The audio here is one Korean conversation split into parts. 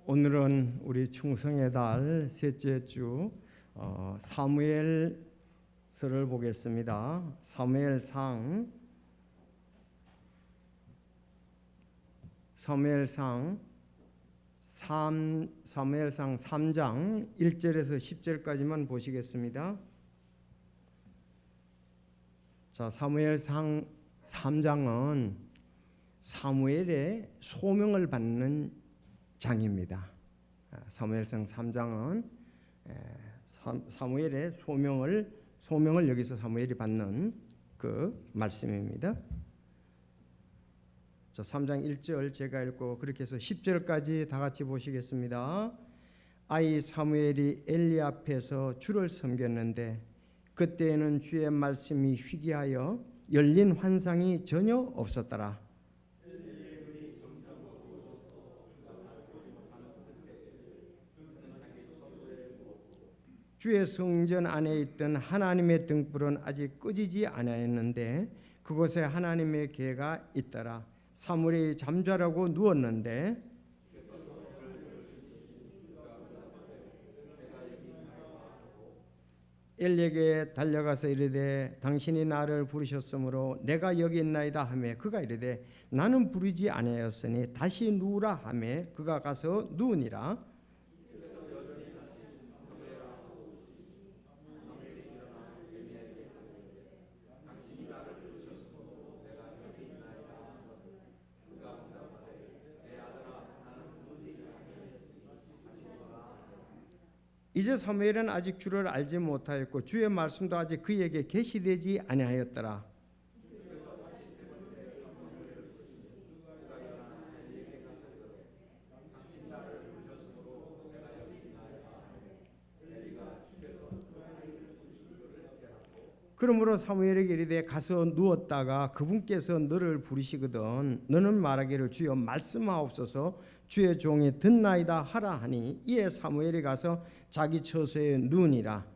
오늘은 우리 충성의 달 셋째 주 사무엘서를 보겠습니다. 사무엘상 3장 1절에서 10절까지만 보시겠습니다. 자, 사무엘상 3장은 사무엘의 소명을 받는 장입니다. 사무엘상 3장은 사무엘의 소명을 여기서 사무엘이 받는 그 말씀입니다. 자, 3장 1절 제가 읽고 그렇게 해서 10절까지 다 같이 보시겠습니다. 아이 사무엘이 엘리 앞에서 주를 섬겼는데 그때에는 주의 말씀이 희귀하여 열린 환상이 전혀 없었더라. 주의 성전 안에 있던 하나님의 등불은 아직 꺼지지 아니하였는데 그곳에 하나님의궤가 있더라. 사무엘이 잠자라고 누웠는데 엘리에게 달려가서 이르되 당신이 나를 부르셨으므로 내가 여기 있나이다 하매 그가 이르되 나는 부르지 아니하였으니 다시 누우라 하매 그가 가서 누우니라. 이제 사무엘은 아직 주를 알지 못하였고 주의 말씀도 아직 그에게 계시되지 아니하였더라. 그러므로 사무엘에게 이르되 가서 누웠다가 그분께서 너를 부르시거든 너는 말하기를 주여 말씀하옵소서 주의 종이 듣나이다 하라 하니 이에 사무엘이 가서 자기 처소에 누우니라.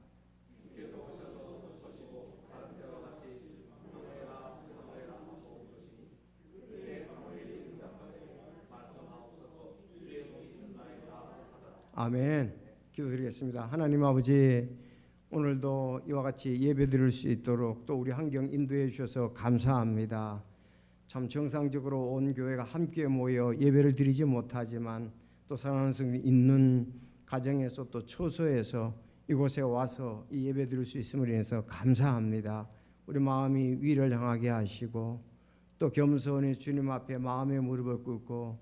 아멘. 기도드리겠습니다. 하나님 아버지, 오늘도 이와 같이 예배드릴 수 있도록 또 우리 환경 인도해 주셔서 감사합니다. 참 정상적으로 온 교회가 함께 모여 예배를 드리지 못하지만 또 사랑하는 성도님 있는 가정에서 또 처소에서 이곳에 와서 이 예배 드릴 수 있음을 인해서 감사합니다. 우리 마음이 위를 향하게 하시고 또 겸손히 주님 앞에 마음의 무릎을 꿇고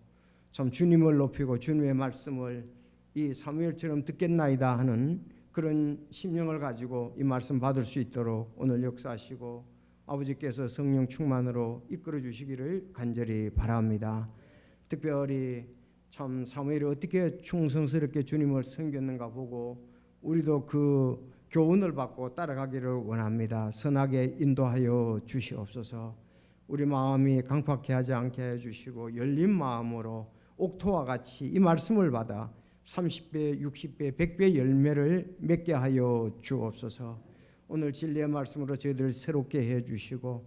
참 주님을 높이고 주님의 말씀을 이 사무엘처럼 듣겠나이다 하는 그런 심령을 가지고 이 말씀 받을 수 있도록 오늘 역사하시고 아버지께서 성령 충만으로 이끌어 주시기를 간절히 바랍니다. 특별히 참 사무엘이 어떻게 충성스럽게 주님을 섬겼는가 보고 우리도 그 교훈을 받고 따라가기를 원합니다. 선하게 인도하여 주시옵소서. 우리 마음이 강팍해 하지 않게 해주시고 열린 마음으로 옥토와 같이 이 말씀을 받아 30배, 60배, 100배 열매를 맺게 하여 주옵소서. 오늘 진리의 말씀으로 저희들 새롭게 해주시고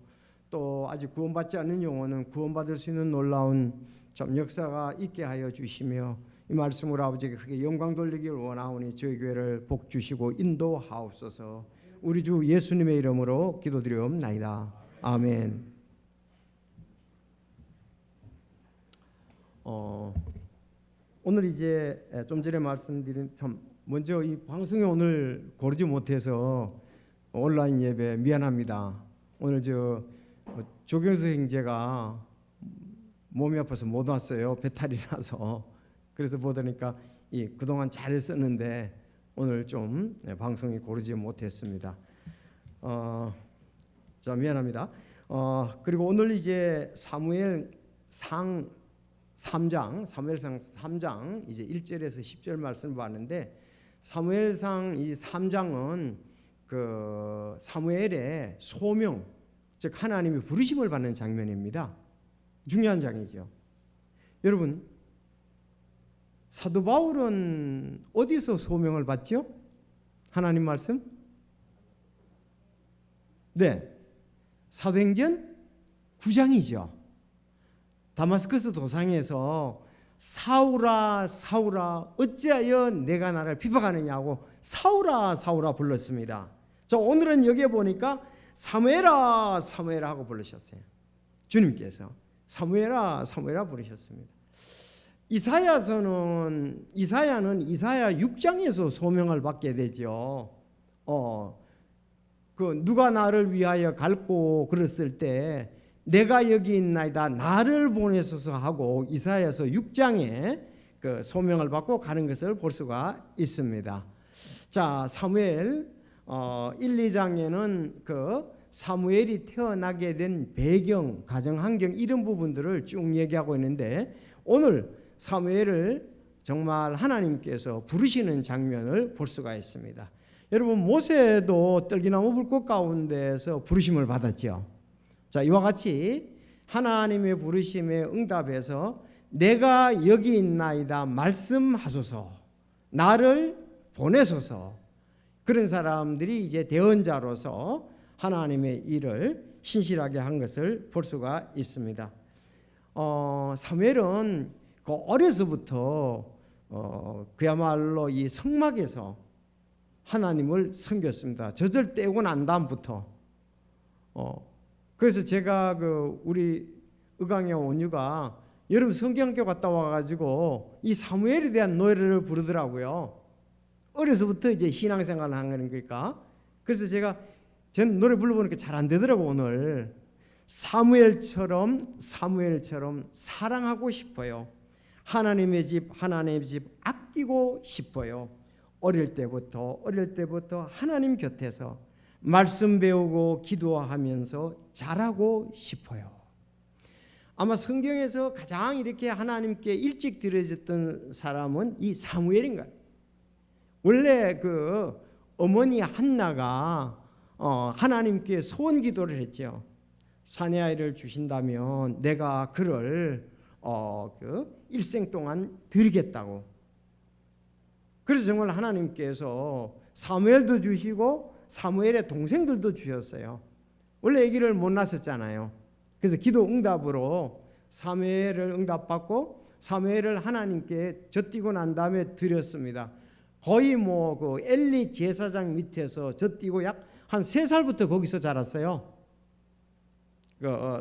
또 아직 구원받지 않는 영혼은 구원받을 수 있는 놀라운 참 역사가 있게 하여 주시며 이 말씀으로 아버지께 크게 영광 돌리기를 원하오니 저희 교회를 복 주시고 인도하옵소서. 우리 주 예수님의 이름으로 기도드리옵나이다. 아멘. 오늘 이제 좀 전에 말씀드린 참 먼저 이 방송에 오늘 고르지 못해서 온라인 예배 미안합니다. 오늘 조경수 형제가 몸이 아파서 못 왔어요. 배탈이 나서. 그래서 보니까 그동안 잘했었는데 오늘 좀 방송이 고르지 못했습니다. 자, 미안합니다. 그리고 오늘 이제 사무엘상 3장 이제 1절에서 10절 말씀을 봤는데 사무엘상 이 3장은 그 사무엘의 소명, 즉 하나님이 부르심을 받는 장면입니다. 중요한 장이죠. 여러분, 사도 바울은 어디서 소명을 받죠? 하나님 말씀? 네, 사도행전 9장이죠. 다마스커스 도상에서 사울아 사울아 어찌하여 내가 나를 비박하느냐고 사울아 사울아 불렀습니다. 자, 오늘은 여기에 보니까 사무엘아 사무엘아 하고 부르셨어요. 주님께서 사무엘아 사무엘아 부르셨습니다. 이사야는 이사야 6장에서 소명을 받게 되죠. 누가 나를 위하여 갈고 그랬을 때 내가 여기 있나이다 나를 보내소서 하고 이사야서 6장에 그 소명을 받고 가는 것을 볼 수가 있습니다. 자, 사무엘 1, 2장에는 그 사무엘이 태어나게 된 배경, 가정 환경 이런 부분들을 쭉 얘기하고 있는데 오늘 사무엘을 정말 하나님께서 부르시는 장면을 볼 수가 있습니다. 여러분, 모세도 떨기나무 불꽃 가운데서 부르심을 받았죠. 자, 이와 같이 하나님의 부르심에 응답해서 내가 여기 있나이다 말씀하소서, 나를 보내소서, 그런 사람들이 이제 대언자로서 하나님의 일을 신실하게 한 것을 볼 수가 있습니다. 사무엘은 어려서부터 그야말로 이 성막에서 하나님을 섬겼습니다. 젖을 떼고 난 다음부터. 그래서 제가 우리 의강의 온유가 여름 성경학교 갔다 와가지고 이 사무엘에 대한 노래를 부르더라고요. 어려서부터 이제 신앙생활을 하는 거니까. 그래서 저는 노래 불러보니까 잘 안 되더라고. 오늘 사무엘처럼 사랑하고 싶어요. 하나님의 집 아끼고 싶어요. 어릴 때부터 하나님 곁에서 말씀 배우고 기도하면서 자라고 싶어요. 아마 성경에서 가장 이렇게 하나님께 일찍 드려졌던 사람은 이 사무엘인 것 같아요. 원래 어머니 한나가 하나님께 소원 기도를 했죠. 사내 아이를 주신다면 내가 그를 일생 동안 드리겠다고. 그래서 정말 하나님께서 사무엘도 주시고 사무엘의 동생들도 주셨어요. 원래 아기를 못 낳았잖아요. 그래서 기도 응답으로 사무엘을 응답받고 사무엘을 하나님께 젖띠고 난 다음에 드렸습니다. 거의 엘리 제사장 밑에서 젖띠고 약 한 3살부터 거기서 자랐어요.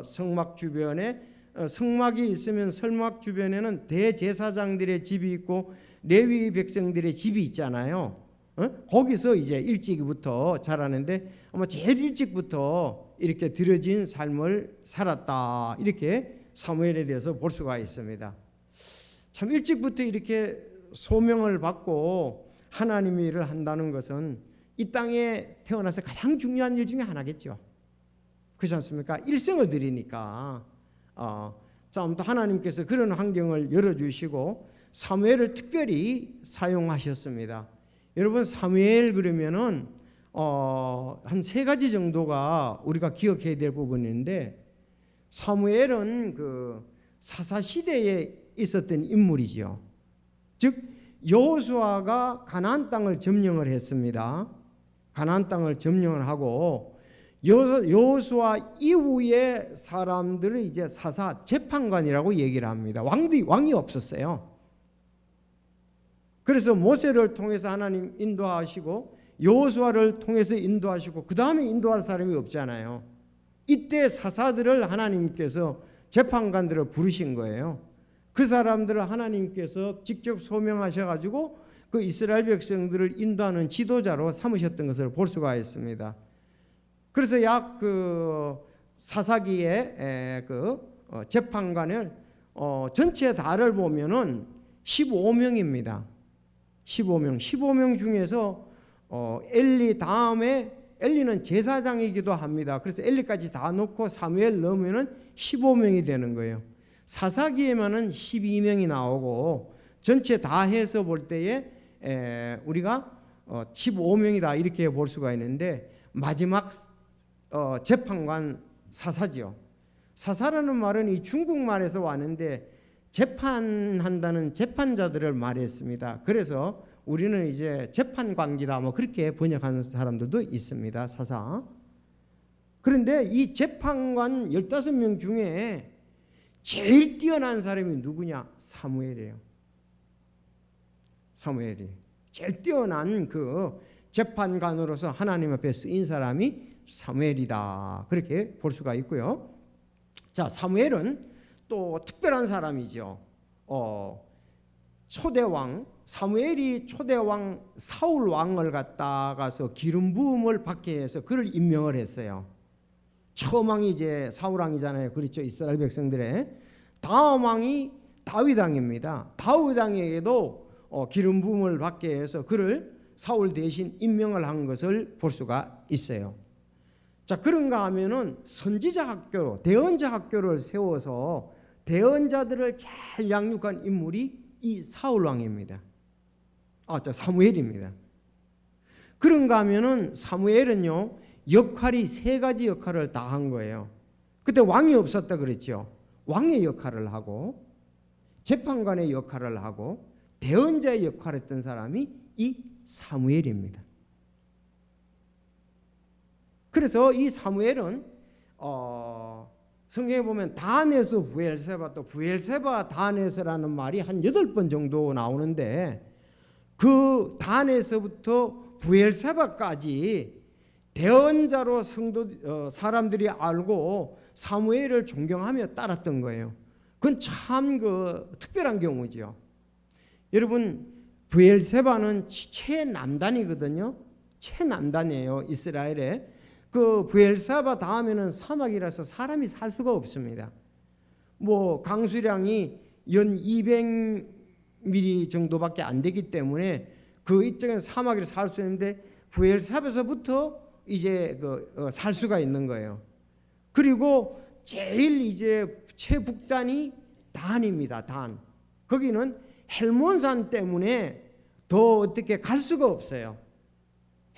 성막 주변에 성막이 있으면 성막 주변에는 대제사장들의 집이 있고 레위 백성들의 집이 있잖아요. 거기서 이제 일찍부터 자라는데 아마 제일 일찍부터 이렇게 들여진 삶을 살았다, 이렇게 사무엘에 대해서 볼 수가 있습니다. 참 일찍부터 이렇게 소명을 받고 하나님의 일을 한다는 것은 이 땅에 태어나서 가장 중요한 일 중에 하나겠죠. 그렇지 않습니까? 일생을 드리니까. 자, 아무튼 하나님께서 그런 환경을 열어주시고 사무엘을 특별히 사용하셨습니다. 여러분, 사무엘 그러면은 한 3가지 정도가 우리가 기억해야 될 부분인데, 사무엘은 사사 시대에 있었던 인물이죠. 즉 여호수아가 가나안 땅을 점령을 했습니다. 가나안 땅을 점령을 하고 여호수아 이후에 사람들을 이제 사사 재판관이라고 얘기를 합니다. 왕이 없었어요. 그래서 모세를 통해서 하나님 인도하시고 여호수아를 통해서 인도하시고 그 다음에 인도할 사람이 없잖아요. 이때 사사들을 하나님께서 재판관들을 부르신 거예요. 그 사람들을 하나님께서 직접 소명하셔가지고 그 이스라엘 백성들을 인도하는 지도자로 삼으셨던 것을 볼 수가 있습니다. 그래서 약 사사기의 재판관을 전체 다를 보면은 15명입니다. 15명 중에서 엘리 다음에, 엘리는 제사장이기도 합니다. 그래서 엘리까지 다 넣고 사무엘 넣으면은 15명이 되는 거예요. 사사기에만은 12명이 나오고 전체 다 해서 볼 때에 우리가 15명이다 이렇게 볼 수가 있는데, 마지막 재판관 사사지요. 사사라는 말은 이 중국말에서 왔는데 재판한다는 재판자들을 말했습니다. 그래서 우리는 이제 재판관기다 뭐 그렇게 번역하는 사람들도 있습니다. 사사. 그런데 이 재판관 15명 중에 제일 뛰어난 사람이 누구냐? 사무엘이에요. 사무엘이 제일 뛰어난 그 재판관으로서 하나님 앞에 쓰인 사람이 사무엘이다. 그렇게 볼 수가 있고요. 자, 사무엘은 또 특별한 사람이죠. 초대왕 사무엘이 초대왕 사울 왕을 갖다가서 기름 부음을 받게 해서 그를 임명을 했어요. 처음 왕이 이제 사울 왕이잖아요. 그렇죠. 이스라엘 백성들의 다음 왕이 다윗 왕입니다. 다윗 왕에게도 기름 부음을 받게 해서 그를 사울 대신 임명을 한 것을 볼 수가 있어요. 자, 그런가 하면은 선지자 학교, 대언자 학교를 세워서 대언자들을 잘 양육한 인물이 이 사울 왕입니다. 사무엘입니다. 그런가 하면은 사무엘은요, 역할이 세 가지 역할을 다 한 거예요. 그때 왕이 없었다 그랬죠. 왕의 역할을 하고 재판관의 역할을 하고 대언자의 역할을 했던 사람이 이 사무엘입니다. 그래서 이 사무엘은 성경에 보면 단에서 부엘세바, 또 부엘세바 단에서라는 말이 한 8번 정도 나오는데, 그 단에서부터 부엘세바까지 대언자로 사람들이 알고 사무엘을 존경하며 따랐던 거예요. 그건 참 특별한 경우죠. 여러분, 부엘세바는 최남단이거든요. 최남단이에요. 이스라엘에. 그 부엘세바 다음에는 사막이라서 사람이 살 수가 없습니다. 뭐 강수량이 연 200mm 정도밖에 안 되기 때문에 그 이쪽에는 사막이라서 살 수 있는데 부엘세바에서부터 이제 살 수가 있는 거예요. 그리고 제일 이제 최북단이 단입니다. 단. 거기는 헬몬산 때문에 더 어떻게 갈 수가 없어요.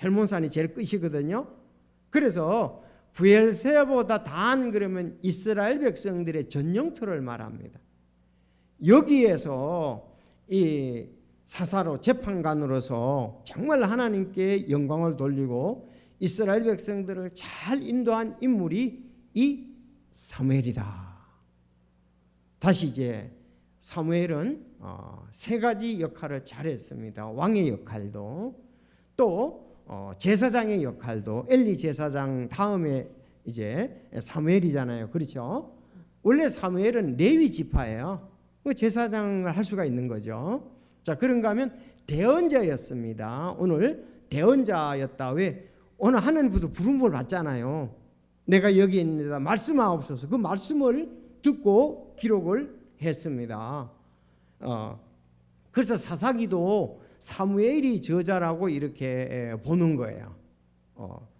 헬몬산이 제일 끝이거든요. 그래서 부엘세바보다 단 그러면 이스라엘 백성들의 전영토를 말합니다. 여기에서 이 사사로 재판관으로서 정말 하나님께 영광을 돌리고 이스라엘 백성들을 잘 인도한 인물이 이 사무엘이다. 다시 이제 사무엘은 세 가지 역할을 잘했습니다. 왕의 역할도, 또 제사장의 역할도. 엘리 제사장 다음에 이제 사무엘이잖아요. 그렇죠? 원래 사무엘은 레위 지파예요. 제사장을 할 수가 있는 거죠. 자, 그런가 하면 대언자였습니다. 오늘 대언자였다. 왜? 오늘 하나님부터 부름을 받잖아요. 내가 여기 있는데 말씀하옵소서. 그 말씀을 듣고 기록을 했습니다. 그래서 사사기도 사무엘이 저자라고 이렇게 보는 거예요.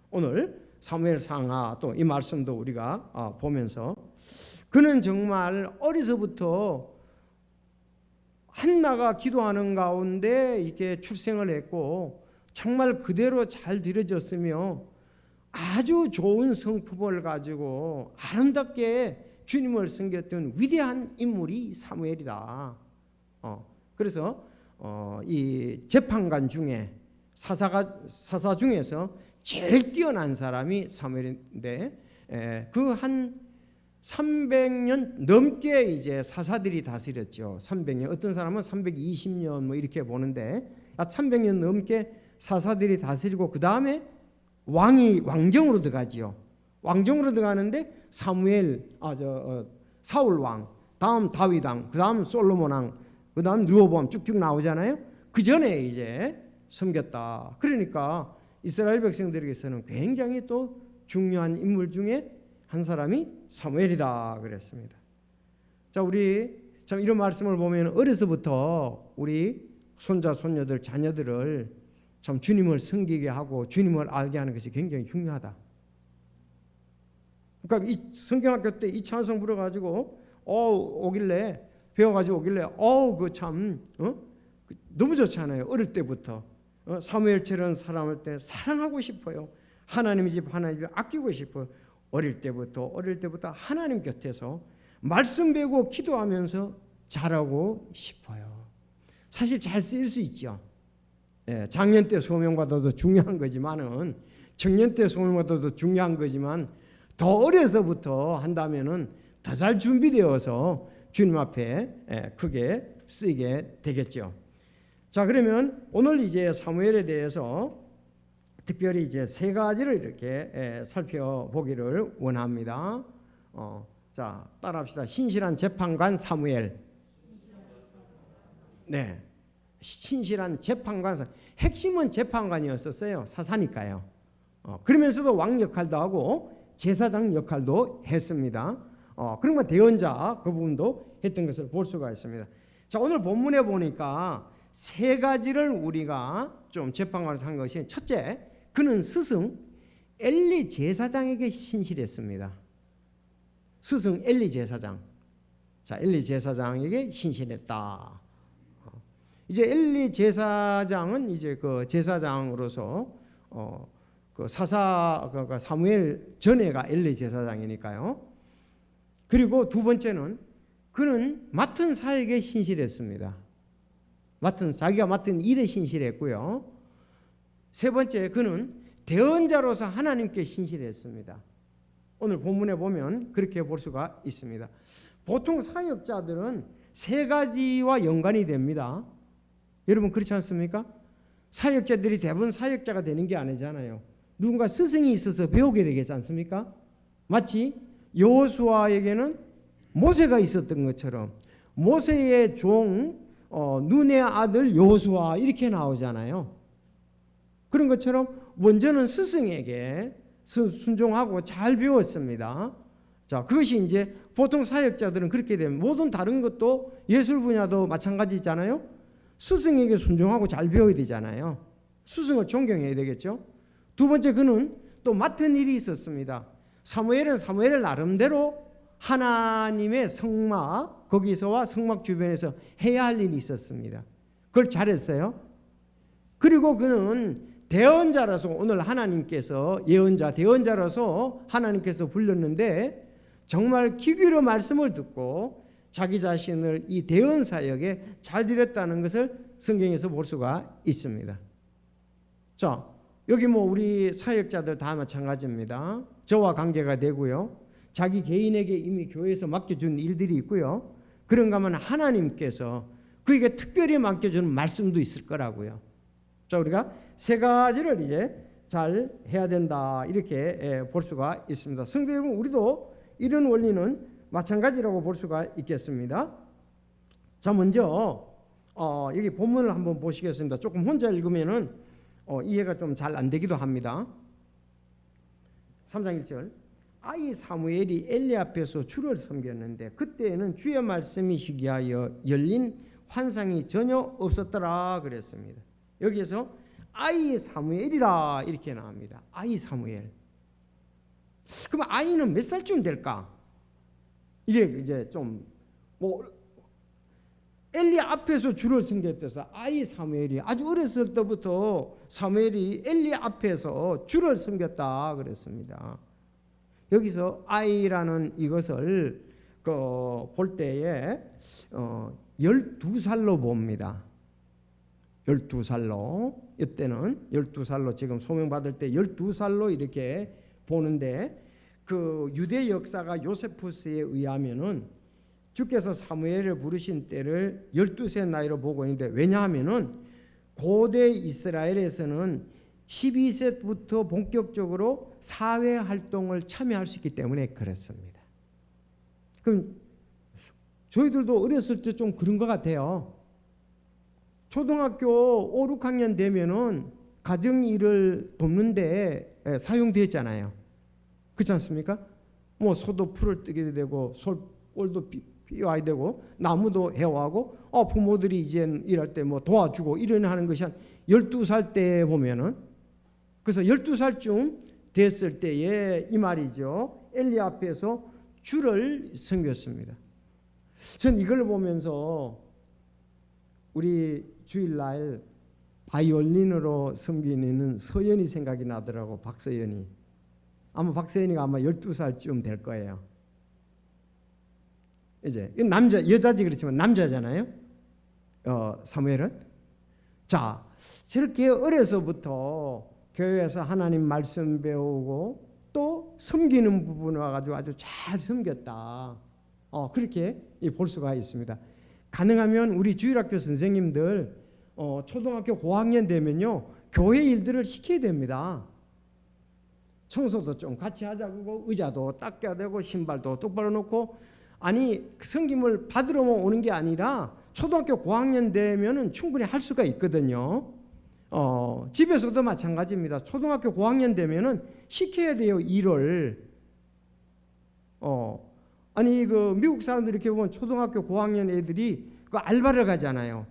오늘 사무엘상하 또 이 말씀도 우리가 보면서, 그는 정말 어려서부터 한나가 기도하는 가운데 이렇게 출생을 했고 정말 그대로 잘 들여졌으며 아주 좋은 성품을 가지고 아름답게 주님을 섬겼던 위대한 인물이 사무엘이다. 그래서 이 재판관 중에 사사 중에서 제일 뛰어난 사람이 사무엘인데, 그 한 300년 넘게 이제 사사들이 다스렸죠. 300년. 어떤 사람은 320년 뭐 이렇게 보는데 300년 넘게 사사들이 다스리고 그 다음에 왕정으로 들어가지요. 왕정으로 들어가는데 사무엘, 사울 왕, 다음 다윗 왕, 그 다음 솔로몬 왕, 그 다음 르호보암 쭉쭉 나오잖아요. 그 전에 이제 섬겼다. 그러니까 이스라엘 백성들에게서는 굉장히 또 중요한 인물 중에 한 사람이 사무엘이다 그랬습니다. 자, 우리 참 이런 말씀을 보면 어려서부터 우리 손자 손녀들 자녀들을 참 주님을 섬기게 하고 주님을 알게 하는 것이 굉장히 중요하다. 그러니까 이 성경학교 때 이 찬송 불어가지고 오길래 배워가지고 오길래 그 참 너무 좋잖아요. 어릴 때부터 사무엘처럼 사람을 때 사랑하고 싶어요. 하나님 집 하나님 집 아끼고 싶어요. 어릴 때부터 하나님 곁에서 말씀 배우고 기도하면서 자라고 싶어요. 사실 잘 쓰일 수 있죠. 장년 때 소명받아도 중요한 거지만은 청년 때 소명받아도 중요한 거지만 더 어려서부터 한다면은 더 잘 준비되어서 주님 앞에 크게 쓰이게 되겠죠. 자, 그러면 오늘 이제 사무엘에 대해서 특별히 이제 세 가지를 이렇게 살펴보기를 원합니다. 자, 따라합시다. 신실한 재판관 사무엘. 네, 신실한 재판관. 핵심은 재판관이었었어요. 사사니까요. 그러면서도 왕 역할도 하고 제사장 역할도 했습니다. 그러면 대언자 그 부분도 했던 것을 볼 수가 있습니다. 자, 오늘 본문에 보니까 세 가지를 우리가 좀 재판관을 한 것이, 첫째, 그는 스승 엘리 제사장에게 신실했습니다. 스승 엘리 제사장. 자, 엘리 제사장에게 신실했다. 이제 엘리 제사장은 이제 그 제사장으로서 그 사무엘 전에가 엘리 제사장이니까요. 그리고 두 번째는 그는 맡은 사역에 신실했습니다. 자기가 맡은 일에 신실했고요. 세 번째, 그는 대언자로서 하나님께 신실했습니다. 오늘 본문에 보면 그렇게 볼 수가 있습니다. 보통 사역자들은 세 가지와 연관이 됩니다. 여러분 그렇지 않습니까? 사역자들이 대부분 사역자가 되는 게 아니잖아요. 누군가 스승이 있어서 배우게 되겠지 않습니까? 마치 여호수아에게는 모세가 있었던 것처럼 모세의 종 눈의 아들 여호수아 이렇게 나오잖아요. 그런 것처럼 먼저는 스승에게 순종하고 잘 배웠습니다. 자, 그것이 이제 보통 사역자들은 그렇게 되면, 모든 다른 것도 예술 분야도 마찬가지잖아요. 스승에게 순종하고 잘 배워야 되잖아요. 스승을 존경해야 되겠죠. 두 번째, 그는 또 맡은 일이 있었습니다. 사무엘은 사무엘의 나름대로 하나님의 성막, 거기서와 성막 주변에서 해야 할 일이 있었습니다. 그걸 잘했어요. 그리고 그는 대언자라서, 오늘 하나님께서 예언자, 대언자라서 하나님께서 불렀는데 정말 귀 기울여 말씀을 듣고 자기 자신을 이 대언 사역에 잘 드렸다는 것을 성경에서 볼 수가 있습니다. 자, 여기 뭐 우리 사역자들 다 마찬가지입니다. 저와 관계가 되고요. 자기 개인에게 이미 교회에서 맡겨준 일들이 있고요. 그런가 하면 하나님께서 그에게 특별히 맡겨주는 말씀도 있을 거라고요. 자, 우리가 세 가지를 이제 잘 해야 된다, 이렇게 볼 수가 있습니다. 성도 여러분, 우리도 이런 원리는 마찬가지라고 볼 수가 있겠습니다. 자, 먼저 여기 본문을 한번 보시겠습니다. 조금 혼자 읽으면은 이해가 좀 잘 안 되기도 합니다. 3장 1절. 아이 사무엘이 엘리 앞에서 주를 섬겼는데 그때에는 주의 말씀이 희귀하여 열린 환상이 전혀 없었더라 그랬습니다. 여기에서 아이 사무엘이라 이렇게 나옵니다. 아이 사무엘. 그럼 아이는 몇 살쯤 될까? 이게 이제 좀 뭐 엘리 앞에서 주를 섬겼대서 아이 사무엘이 아주 어렸을 때부터 사무엘이 엘리 앞에서 주를 섬겼다 그랬습니다. 여기서 아이라는 이것을 볼 때에 12살로 봅니다. 12살로, 이때는 12살로, 지금 소명받을 때 12살로 이렇게 보는데, 그 유대 역사가 요세푸스에 의하면은 주께서 사무엘을 부르신 때를 12세 나이로 보고 있는데, 왜냐하면은 고대 이스라엘에서는 12세부터 본격적으로 사회 활동을 참여할 수 있기 때문에 그렇습니다. 그럼 저희들도 어렸을 때 좀 그런 것 같아요. 초등학교 5, 6학년 되면은 가정일을 돕는데 사용되었잖아요. 그렇지 않습니까? 뭐 소도 풀을 뜨게 되고 솔골도 피워야 되고 나무도 해와하고 부모들이 이제 일할 때 뭐 도와주고 이런 하는 것이 한 12살 때 보면은, 그래서 12살쯤 됐을 때에 이 말이죠. 엘리 앞에서 주를 섬겼습니다. 전 이걸 보면서 우리 주일날 바이올린으로 섬기는 서연이 생각이 나더라고. 박서연이. 아마 박서연이가 아마 12살쯤 될 거예요. 이제 남자, 여자지 그렇지만 남자잖아요. 사무엘은. 자, 저렇게 어려서부터 교회에서 하나님 말씀 배우고 또 섬기는 부분을 가지고 아주 잘 섬겼다. 그렇게 볼 수가 있습니다. 가능하면 우리 주일학교 선생님들 초등학교 고학년 되면요 교회 일들을 시켜야 됩니다. 청소도 좀 같이 하자고, 의자도 닦아야 되고 신발도 똑바로 놓고, 아니 성김을 받으러만 오는 게 아니라 초등학교 고학년 되면은 충분히 할 수가 있거든요. 집에서도 마찬가지입니다. 초등학교 고학년 되면은 시켜야 돼요, 일을. 아니 그 미국 사람들 이렇게 보면 초등학교 고학년 애들이 그 알바를 가잖아요.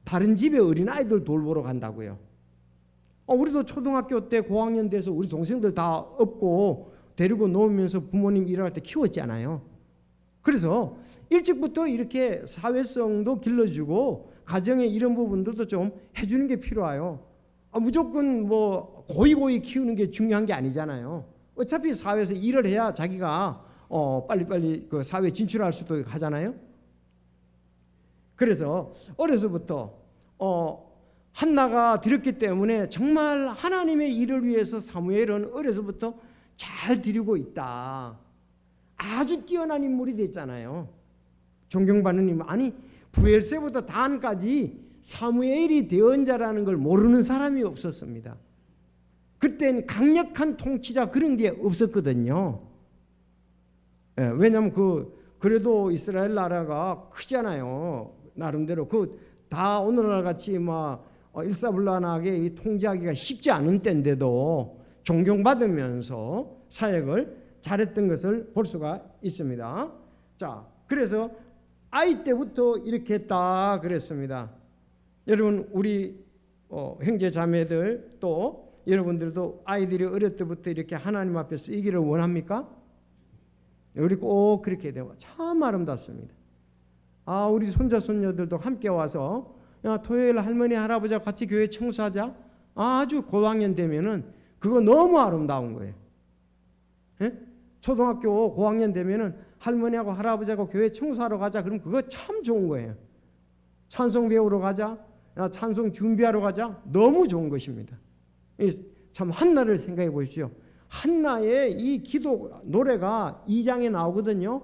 다른 집에 어린 아이들 돌보러 간다고요. 우리도 초등학교 때 고학년 돼서 우리 동생들 다 업고 데리고 놓으면서 부모님 일할 때 키웠잖아요. 그래서 일찍부터 이렇게 사회성도 길러주고 가정의 이런 부분들도 좀 해주는 게 필요해요. 무조건 뭐 고이 키우는 게 중요한 게 아니잖아요. 어차피 사회에서 일을 해야 자기가 빨리빨리 그 사회에 진출할 수도 하잖아요. 그래서 어려서부터 한나가 드렸기 때문에 정말 하나님의 일을 위해서 사무엘은 어려서부터 잘 드리고 있다. 아주 뛰어난 인물이 됐잖아요. 존경받는 인물. 아니 브엘세부터 단까지 사무엘이 대언자라는 걸 모르는 사람이 없었습니다. 그땐 강력한 통치자 그런 게 없었거든요. 왜냐하면 그래도 이스라엘 나라가 크잖아요. 나름대로 다 오늘날 같이 막 일사불란하게 통제하기가 쉽지 않은 때인데도 존경받으면서 사역을 잘했던 것을 볼 수가 있습니다. 자, 그래서 아이 때부터 이렇게 했다 그랬습니다. 여러분 우리 형제 자매들 또 여러분들도 아이들이 어릴 때부터 이렇게 하나님 앞에 쓰이기를 원합니까? 우리 꼭 그렇게 되고 참 아름답습니다. 우리 손자 손녀들도 함께 와서 토요일 할머니 할아버지와 같이 교회 청소하자. 아주 고학년 되면은 그거 너무 아름다운 거예요. 예? 초등학교 고학년 되면은 할머니하고 할아버지하고 교회 청소하러 가자. 그럼 그거 참 좋은 거예요. 찬송 배우러 가자. 찬송 준비하러 가자. 너무 좋은 것입니다. 참 한나를 생각해 보십시오. 한나의 이 기도 노래가 2장에 나오거든요.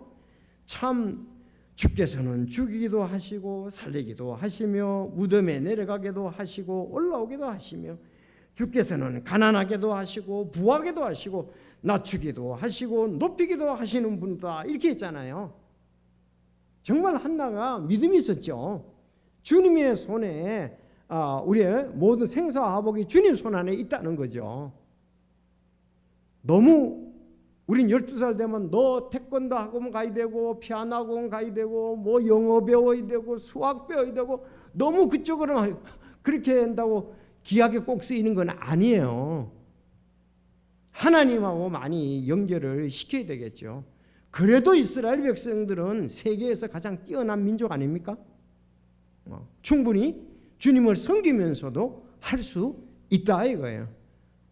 참 주께서는 죽이기도 하시고 살리기도 하시며 무덤에 내려가게도 하시고 올라오기도 하시며 주께서는 가난하게도 하시고 부하게도 하시고 낮추기도 하시고 높이기도 하시는 분이다. 이렇게 했잖아요. 정말 한나가 믿음이 있었죠. 주님의 손에 우리의 모든 생사화복이 주님 손 안에 있다는 거죠. 너무 우린 12살 되면 너 태권도 학원 가야 되고 피아노 학원 가야 되고 뭐 영어 배워야 되고 수학 배워야 되고 너무 그쪽으로 그렇게 한다고 귀하게 꼭 쓰이는 건 아니에요. 하나님하고 많이 연결을 시켜야 되겠죠. 그래도 이스라엘 백성들은 세계에서 가장 뛰어난 민족 아닙니까? 충분히 주님을 섬기면서도 할 수 있다 이거예요.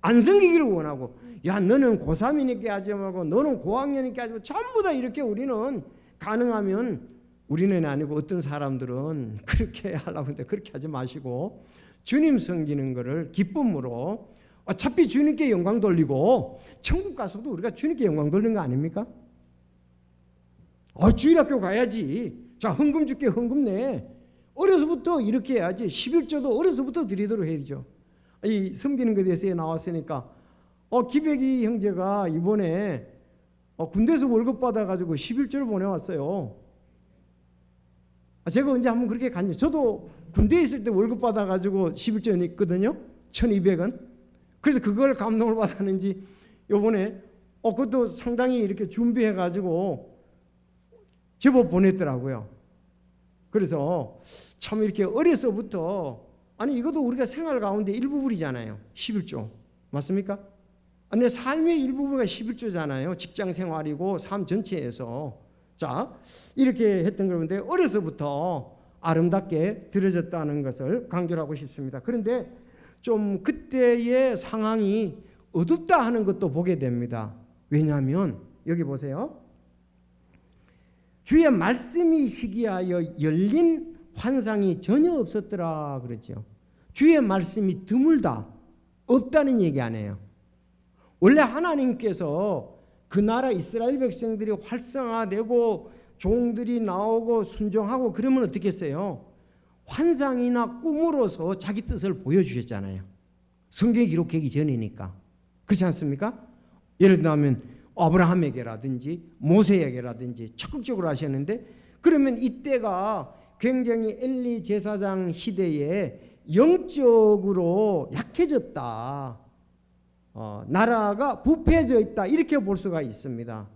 안 섬기기를 원하고 야 너는 고3이니까 하지 말고 너는 고학년이니까 하지 말고 전부 다 이렇게 우리는 가능하면 우리는 아니고 어떤 사람들은 그렇게 하려고 하는데 그렇게 하지 마시고 주님 섬기는 것을 기쁨으로 어차피 주님께 영광 돌리고 천국 가서도 우리가 주님께 영광 돌리는 거 아닙니까? 주일학교 가야지. 자 헌금 줄게 헌금 내. 어려서부터 이렇게 해야지. 11조도 어려서부터 드리도록 해야죠. 이 섬기는 것에 대해서 나왔으니까 기백이 형제가 이번에 군대에서 월급 받아가지고 11조를 보내왔어요. 제가 언제 한번 그렇게 갔냐. 저도 군대에 있을 때 월급 받아가지고 11조 있거든요. 1200원. 그래서 그걸 감동을 받았는지 요번에 그것도 상당히 이렇게 준비해가지고 제법 보냈더라고요. 그래서 참 이렇게 어려서부터 아니 이것도 우리가 생활 가운데 일부분이잖아요. 11조. 맞습니까? 아니 삶의 일부분가 11조잖아요. 직장 생활이고 삶 전체에서. 자 이렇게 했던 건데 어려서부터 아름답게 드려졌다는 것을 강조를 하고 싶습니다. 그런데 좀 그때의 상황이 어둡다 하는 것도 보게 됩니다. 왜냐하면 여기 보세요. 주의 말씀이 희귀하여 열린 환상이 전혀 없었더라 그랬죠. 주의 말씀이 드물다, 없다는 얘기 아니에요. 원래 하나님께서 그 나라 이스라엘 백성들이 활성화되고 종들이 나오고 순종하고 그러면 어떻겠어요? 환상이나 꿈으로서 자기 뜻을 보여주셨잖아요. 성경에 기록하기 전이니까. 그렇지 않습니까? 예를 들면 아브라함에게라든지 모세에게라든지 적극적으로 하셨는데, 그러면 이때가 굉장히 엘리 제사장 시대에 영적으로 약해졌다, 나라가 부패져 있다, 이렇게 볼 수가 있습니다.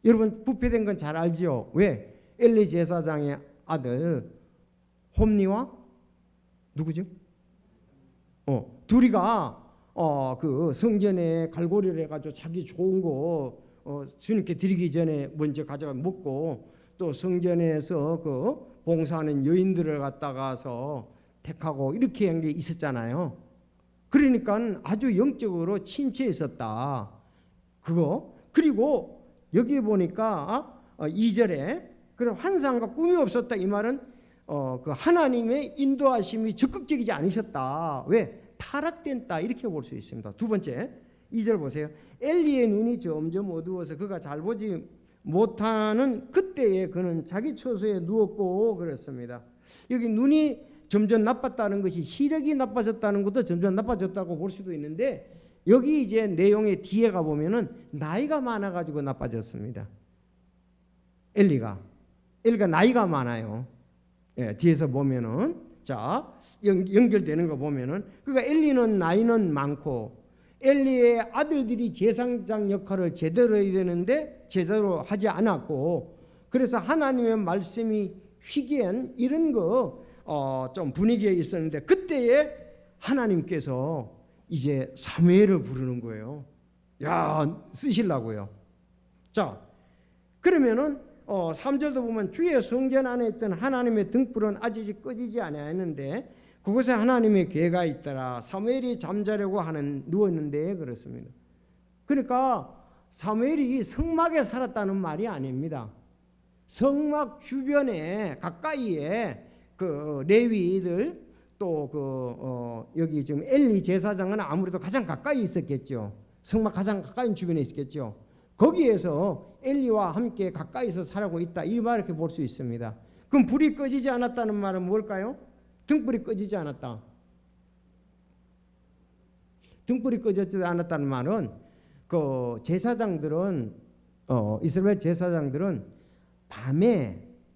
여러분 부패된 건 잘 알지요? 왜? 엘리 제사장의 아들 홈니와 누구죠? 둘이가 그 성전에 갈고리를 해가지고 자기 좋은 거 주님께 드리기 전에 먼저 가져가 먹고, 또 성전에서 그 봉사하는 여인들을 갖다가서 택하고 이렇게 한 게 있었잖아요. 그러니까 아주 영적으로 침체했었다. 그거. 그리고 여기 보니까 2절에 그래 환상과 꿈이 없었다, 이 말은 그 하나님의 인도하심이 적극적이지 않으셨다. 왜? 타락된다, 이렇게 볼 수 있습니다. 두 번째 2절 보세요. 엘리의 눈이 점점 어두워서 그가 잘 보지 못하는 그때에 그는 자기 처소에 누웠고 그랬습니다. 여기 눈이 점점 나빴다는 것이 시력이 나빠졌다는 것도 점점 나빠졌다고 볼 수도 있는데, 여기 이제 내용의 뒤에 가보면은 나이가 많아가지고 나빠졌습니다. 엘리가 나이가 많아요. 예, 뒤에서 보면은 자 연결되는 거 보면은, 그러니까 엘리는 나이는 많고 엘리의 아들들이 제사장 역할을 제대로 해야 되는데 제대로 하지 않았고, 그래서 하나님의 말씀이 휘기한 이런 거 좀 분위기에 있었는데, 그때에 하나님께서 이제 사무엘을 부르는 거예요. 야, 쓰시려고요. 자, 그러면은 3절도 보면 주의 성전 안에 있던 하나님의 등불은 아직 꺼지지 아니하였는데 그곳에 하나님의 괴가 있더라. 사무엘이 잠자려고 하는 누웠는데 그렇습니다. 그러니까 사무엘이 성막에 살았다는 말이 아닙니다. 성막 주변에 가까이에 그 레위들, 또 여기 지금 엘리 제사장은 아무래도 가장 가까이 있었겠죠. 성막 가장 가까이 주변에 있었겠죠. 거기에서 엘리와 함께 가까이서 살고 있다, 이 말 이렇게 볼 수 있습니다. 그럼 불이 꺼지지 않았다는 말은 뭘까요? 등불이 꺼지지 않았다. 등불이 꺼지지 않았다는 말은 그 제사장들은 이스라엘 제사장들은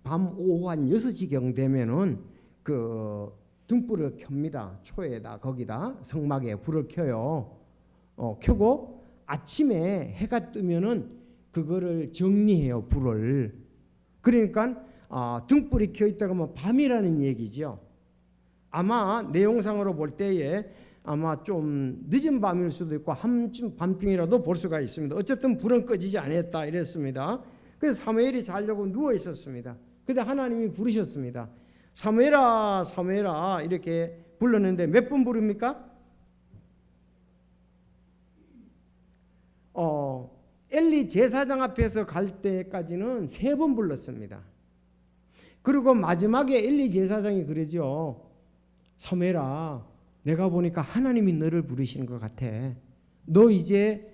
밤 오후 한 6시경 되면은 그 등불을 켭니다. 초에다 거기다 성막에 불을 켜요. 켜고 아침에 해가 뜨면은 그거를 정리해요, 불을. 그러니까 등불이 켜 있다고 하면 밤이라는 얘기죠. 아마 내용상으로 볼 때에 아마 좀 늦은 밤일 수도 있고 밤중이라도 볼 수가 있습니다. 어쨌든 불은 꺼지지 않았다 이랬습니다. 그래서 사무엘이 자려고 누워 있었습니다. 근데 하나님이 부르셨습니다. 사무엘아, 사무엘아, 이렇게 불렀는데 몇 번 부릅니까? 엘리 제사장 앞에서 갈 때까지는 3번 불렀습니다. 그리고 마지막에 엘리 제사장이 그러죠. 사무엘아, 내가 보니까 하나님이 너를 부르시는 것 같아. 너 이제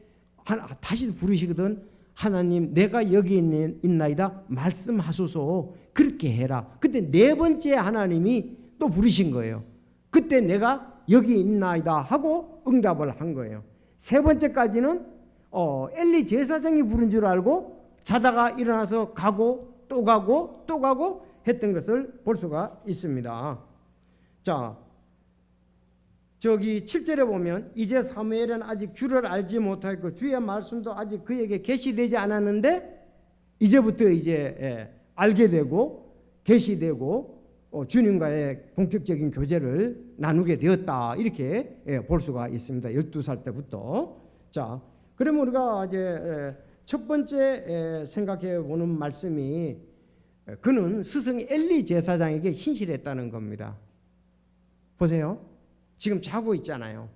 다시 부르시거든. 하나님, 내가 여기 있나이다. 말씀하소서. 그렇게 해라. 그때 4번째 하나님이 또 부르신 거예요. 그때 내가 여기 있나이다 하고 응답을 한 거예요. 3번째까지는 엘리 제사장이 부른 줄 알고 자다가 일어나서 가고 또 가고 또 가고 했던 것을 볼 수가 있습니다. 자, 저기 7절에 보면 이제 사무엘은 아직 주를 알지 못하였고 주의 말씀도 아직 그에게 계시되지 않았는데 이제부터 이제 알게 되고 계시되고 주님과의 본격적인 교제를 나누게 되었다, 이렇게 볼 수가 있습니다. 12살 때부터. 자, 그러면 우리가 이제 첫 번째 생각해 보는 말씀이 그는 스승 엘리 제사장에게 신실했다는 겁니다. 보세요. 지금 자고 있잖아요.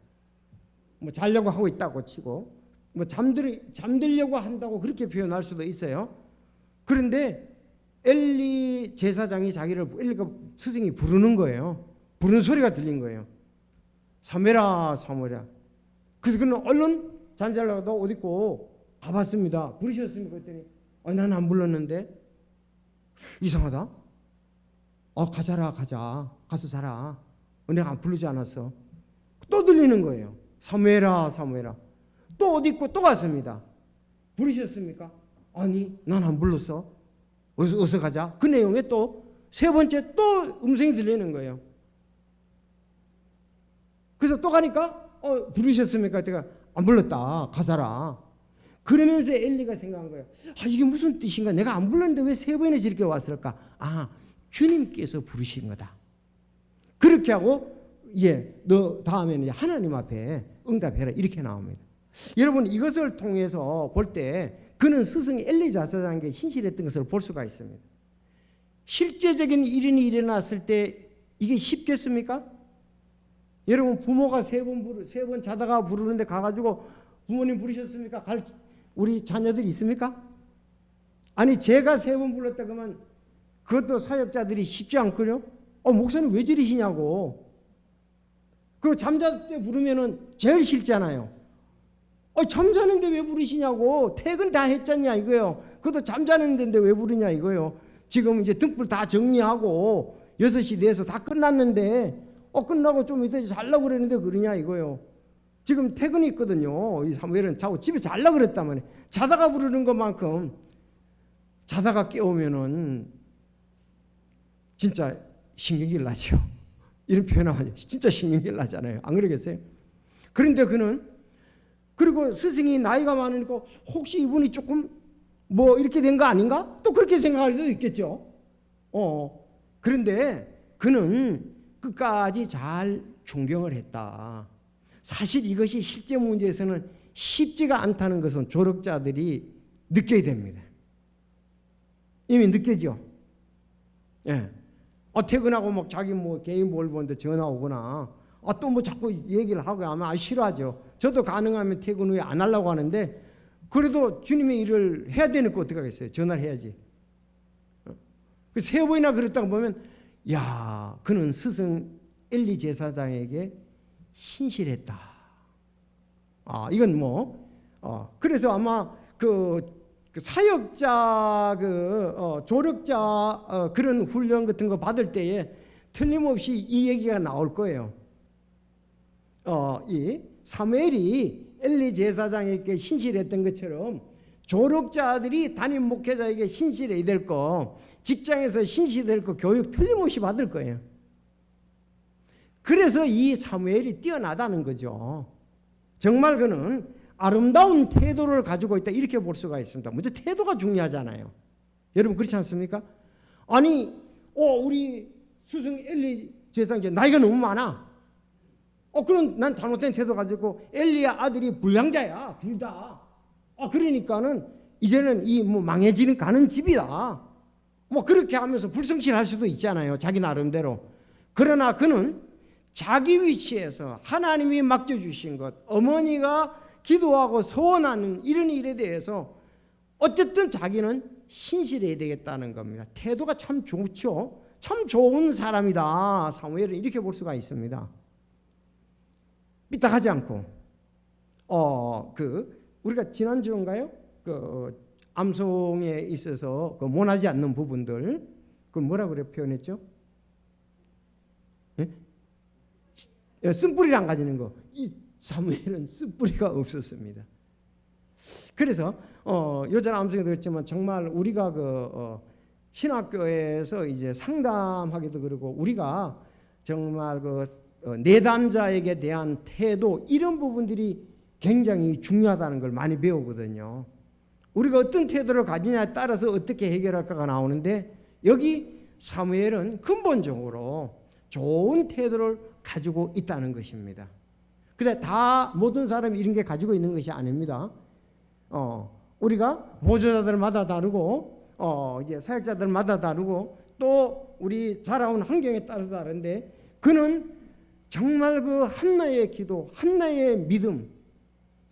뭐 자려고 하고 있다고 치고 뭐 잠들려고 한다고 그렇게 표현할 수도 있어요. 그런데 엘리 제사장이 엘리가 스승이 부르는 거예요. 부르는 소리가 들린 거예요. 사무엘아, 사무엘아. 그래서 그는 얼른 잠자려고 옷 입고 가봤습니다. 부르셨습니까? 그랬더니 나는 안 불렀는데. 이상하다. 가자라, 가자. 가서 자라. 내가 안 부르지 않았어. 또 들리는 거예요. 사무엘아, 사무엘아. 또 어디 있고 또 왔습니다. 부르셨습니까? 아니, 난 안 불렀어. 어서 가자. 그 내용에 또 세 번째 또 음성이 들리는 거예요. 그래서 또 가니까 부르셨습니까? 제가 안 불렀다. 가자라. 그러면서 엘리가 생각한 거예요. 이게 무슨 뜻인가? 내가 안 불렀는데 왜 세 번이나 저렇게 왔을까? 주님께서 부르신 거다. 그렇게 하고 너 다음에는 하나님 앞에 응답해라. 이렇게 나옵니다. 여러분, 이것을 통해서 볼 때 그는 스승 엘리 제사장에게 신실했던 것을 볼 수가 있습니다. 실제적인 일이 일어났을 때 이게 쉽겠습니까? 여러분, 부모가 세 번 자다가 부르는데 가가지고 부모님 부르셨습니까? 갈 우리 자녀들이 있습니까? 아니, 제가 세 번 불렀다 그러면 그것도 사역자들이 쉽지 않거든요. 목사님 왜 저리시냐고. 그리고 잠잘 때 부르면은 제일 싫잖아요. 잠자는데 왜 부르시냐고. 퇴근 다 했잖냐 이거요. 그것도 잠자는 데인데 왜 부르냐 이거요. 지금 이제 등불 다 정리하고 6시 내서 다 끝났는데 끝나고 좀 이따 자려고 그랬는데 그러냐 이거요. 지금 퇴근이 있거든요. 이 사무엘은 자고 집에 자려고 그랬단 말이에요. 자다가 부르는 것만큼 자다가 깨우면은 진짜 신경질 나죠. 이런 표현하면 진짜 신경질 나잖아요. 안 그러겠어요? 그런데 그는 그리고 스승이 나이가 많으니까 혹시 이분이 조금 이렇게 된 거 아닌가? 또 그렇게 생각할 수도 있겠죠. 그런데 그는 끝까지 잘 존경을 했다. 사실 이것이 실제 문제에서는 쉽지가 않다는 것은 조력자들이 느껴야 됩니다. 이미 느껴져. 퇴근하고 자기 개인 뭘 보는데 전화 오거나 또 자꾸 얘기를 하고 하면 싫어하죠. 저도 가능하면 퇴근 후에 안 하려고 하는데 그래도 주님의 일을 해야 되니까 어떻게 하겠어요? 전화를 해야지. 세 번이나 그랬다가 보면 그는 스승 엘리 제사장에게 신실했다. 이건 그래서 아마 그 사역자 조력자 그런 훈련 같은 거 받을 때에 틀림없이 이 얘기가 나올 거예요. 이 사무엘이 엘리 제사장에게 신실했던 것처럼 조력자들이 담임 목회자에게 신실해야 될 거, 직장에서 신실될 거 교육 틀림없이 받을 거예요. 그래서 이 사무엘이 뛰어나다는 거죠. 정말 그는 아름다운 태도를 가지고 있다 이렇게 볼 수가 있습니다. 먼저 태도가 중요하잖아요. 여러분 그렇지 않습니까? 아니 우리 스승 엘리 제사장 나이가 너무 많아. 그럼 난 잘못된 태도 가지고 엘리의 아들이 불량자야 둘 다. 그러니까는 이제는 망해지는 가는 집이다. 그렇게 하면서 불성실할 수도 있잖아요. 자기 나름대로. 그러나 그는 자기 위치에서 하나님이 맡겨주신 것, 어머니가 기도하고 소원하는 이런 일에 대해서 어쨌든 자기는 신실해야 되겠다는 겁니다. 태도가 참 좋죠. 참 좋은 사람이다. 사무엘은 이렇게 볼 수가 있습니다. 삐딱하지 않고 우리가 지난주인가요? 암송에 있어서 모나지 않는 부분들 그걸 뭐라 그래 표현했죠? 쓴뿌리를 안 가지는 거. 이 사무엘은 쓴뿌리가 없었습니다. 그래서 요전 암송에 들었지만 정말 우리가 신학교에서 이제 상담하기도 그러고 우리가 정말 내담자에게 대한 태도 이런 부분들이 굉장히 중요하다는 걸 많이 배우거든요. 우리가 어떤 태도를 가지냐에 따라서 어떻게 해결할까가 나오는데 여기 사무엘은 근본적으로 좋은 태도를 가지고 있다는 것입니다. 근데 다 모든 사람이 이런 게 가지고 있는 것이 아닙니다. 우리가 보조자들마다 다르고 이제 사역자들마다 다르고 또 우리 자라온 환경에 따라서 다른데 그는 정말 한나의 기도, 한나의 믿음,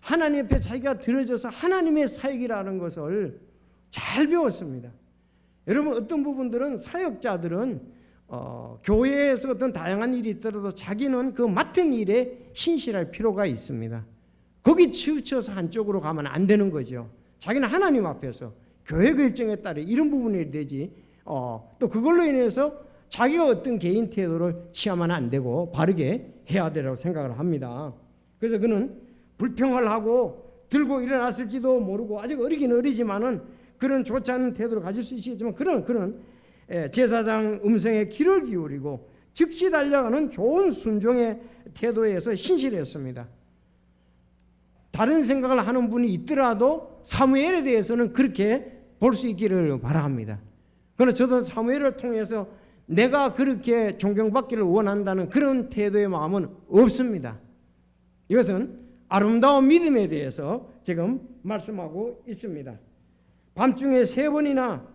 하나님 앞에 자기가 들어져서 하나님의 사역이라는 것을 잘 배웠습니다. 여러분 어떤 부분들은 사역자들은 교회에서 어떤 다양한 일이 있더라도 자기는 그 맡은 일에 신실할 필요가 있습니다. 거기 치우쳐서 한쪽으로 가면 안 되는 거죠. 자기는 하나님 앞에서 교회 결정에 따라 이런 부분이 되지 또 그걸로 인해서 자기가 어떤 개인 태도를 취하면 안 되고 바르게 해야 되라고 생각을 합니다. 그래서 그는 불평을 하고 들고 일어났을지도 모르고 아직 어리긴 어리지만은 그런 좋지 않은 태도를 가질 수 있겠지만 그는 제사장 음성에 귀를 기울이고 즉시 달려가는 좋은 순종의 태도에서 신실했습니다. 다른 생각을 하는 분이 있더라도 사무엘에 대해서는 그렇게 볼 수 있기를 바랍니다. 그러나 저도 사무엘을 통해서 내가 그렇게 존경받기를 원한다는 그런 태도의 마음은 없습니다. 이것은 아름다운 믿음에 대해서 지금 말씀하고 있습니다. 밤중에 3번이나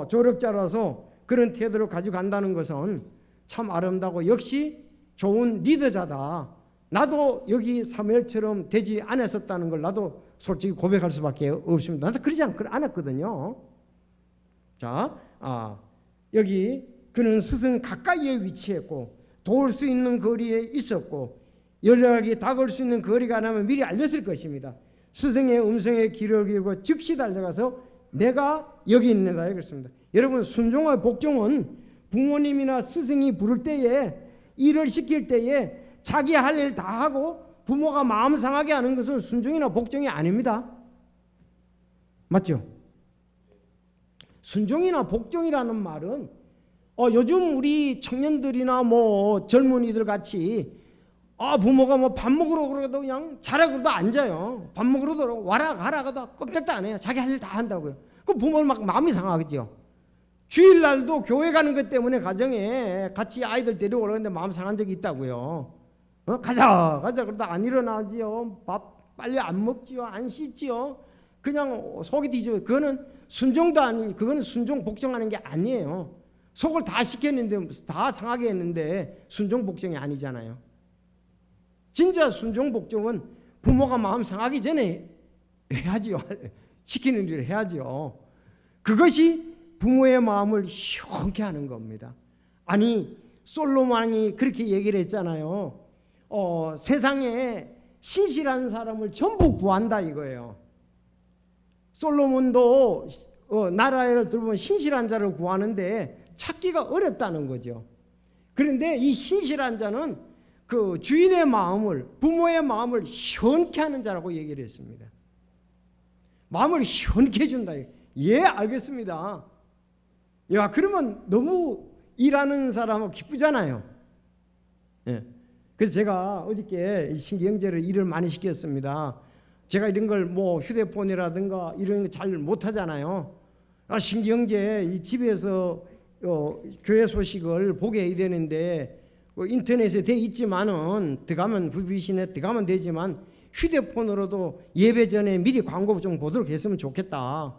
조력자라서 그런 태도를 가지고 간다는 것은 참 아름다고 역시 좋은 리더자다. 나도 여기 사무엘처럼 되지 않았었다는 걸 나도 솔직히 고백할 수밖에 없습니다. 나도 그러지 않았거든요. 자, 여기 그는 스승 가까이에 위치했고 도울 수 있는 거리에 있었고 연락이 다가올 수 있는 거리가 나면 미리 알렸을 것입니다. 스승의 음성에 귀를 기울이고 즉시 달려가서 내가 여기 있는다 그랬습니다. 여러분, 순종과 복종은 부모님이나 스승이 부를 때에 일을 시킬 때에 자기 할 일 다 하고 부모가 마음 상하게 하는 것은 순종이나 복종이 아닙니다. 맞죠? 순종이나 복종이라는 말은 요즘 우리 청년들이나 뭐 젊은이들 같이 부모가 뭐 밥 먹으러 그러도 그냥 자라고도 앉아요. 밥 먹으러도 와라 가라 가도 꼼짝도 안 해요. 자기 할 일 다 한다고요. 그럼 부모는 막 마음이 상하겠죠. 주일날도 교회 가는 것 때문에 가정에 같이 아이들 데리고 오려는데 마음 상한 적이 있다고요. 가자 그러다 안 일어나지요. 밥 빨리 안 먹지요. 안 씻지요. 그냥 속이 뒤집어요. 그거는 순종도 아니, 그거는 순종 복종하는 게 아니에요. 속을 다 시켰는데 다 상하게 했는데 순종 복종이 아니잖아요. 진짜 순종 복종은 부모가 마음 상하기 전에 해야지요. 시키는 일을 해야지요. 그것이 부모의 마음을 시원케 하는 겁니다. 아니, 솔로몬이 그렇게 얘기를 했잖아요. 세상에 신실한 사람을 전부 구한다 이거예요. 솔로몬도 나라를 들어보면 신실한 자를 구하는데 찾기가 어렵다는 거죠. 그런데 이 신실한 자는 그 주인의 마음을, 부모의 마음을 시원케 하는 자라고 얘기를 했습니다. 마음을 시원케 해준다. 예, 알겠습니다. 야, 그러면 너무 일하는 사람은 기쁘잖아요. 예. 그래서 제가 어저께 신기영재를 일을 많이 시켰습니다. 제가 이런 걸 뭐 휴대폰이라든가 이런 거 잘 못하잖아요. 신기영재 이 집에서 교회 소식을 보게 해야 되는데 인터넷에 돼 있지만은 들어가면 VBC에 들어가면 되지만 휴대폰으로도 예배 전에 미리 광고 좀 보도록 했으면 좋겠다.